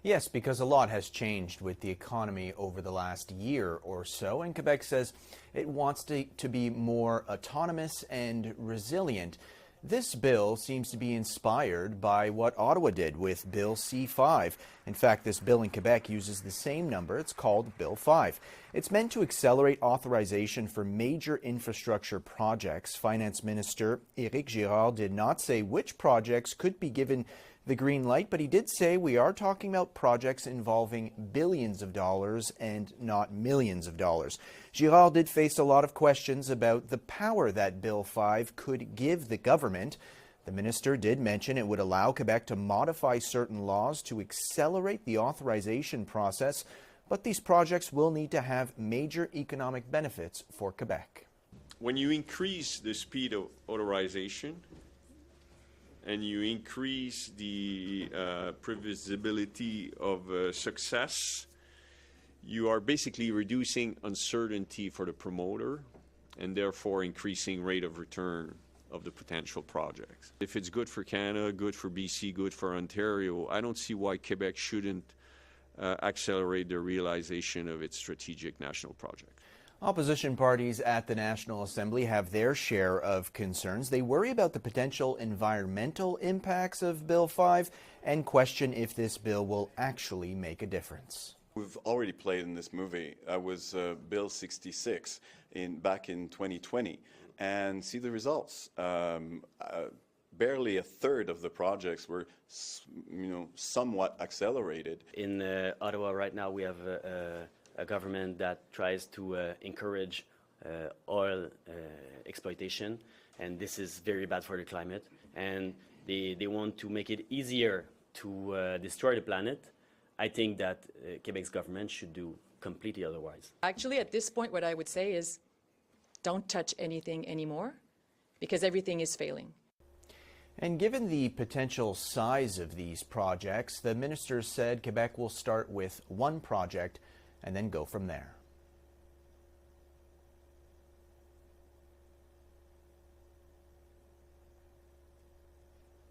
Yes, because a lot has changed with the economy over the last year or so, and Quebec says it wants to be more autonomous and resilient. This bill seems to be inspired by what Ottawa did with Bill C-5. In fact, this bill in Quebec uses the same number. It's called Bill 5. It's meant to accelerate authorization for major infrastructure projects. Finance Minister Éric Girard did not say which projects could be given the green light, but he did say we are talking about projects involving billions of dollars and not millions of dollars. Girard did face a lot of questions about the power that Bill 5 could give the government. The minister did mention it would allow Quebec to modify certain laws to accelerate the authorization process, but these projects will need to have major economic benefits for Quebec. When you increase the speed of authorization, and you increase the previsibility of success, you are basically reducing uncertainty for the promoter and therefore increasing rate of return of the potential projects. If it's good for Canada, good for BC, good for Ontario, I don't see why Quebec shouldn't accelerate the realization of its strategic national project. Opposition parties at the National Assembly have their share of concerns. They worry about the potential environmental impacts of Bill 5 and question if this bill will actually make a difference. We've already played in this movie. I was Bill 66 back in 2020, and see the results. Barely a third of the projects were, somewhat accelerated. In Ottawa right now, we have a government that tries to encourage oil exploitation, and this is very bad for the climate. And they want to make it easier to destroy the planet. I think that Quebec's government should do completely otherwise. Actually, at this point, what I would say is don't touch anything anymore because everything is failing. And given the potential size of these projects, the minister said Quebec will start with one project and then go from there.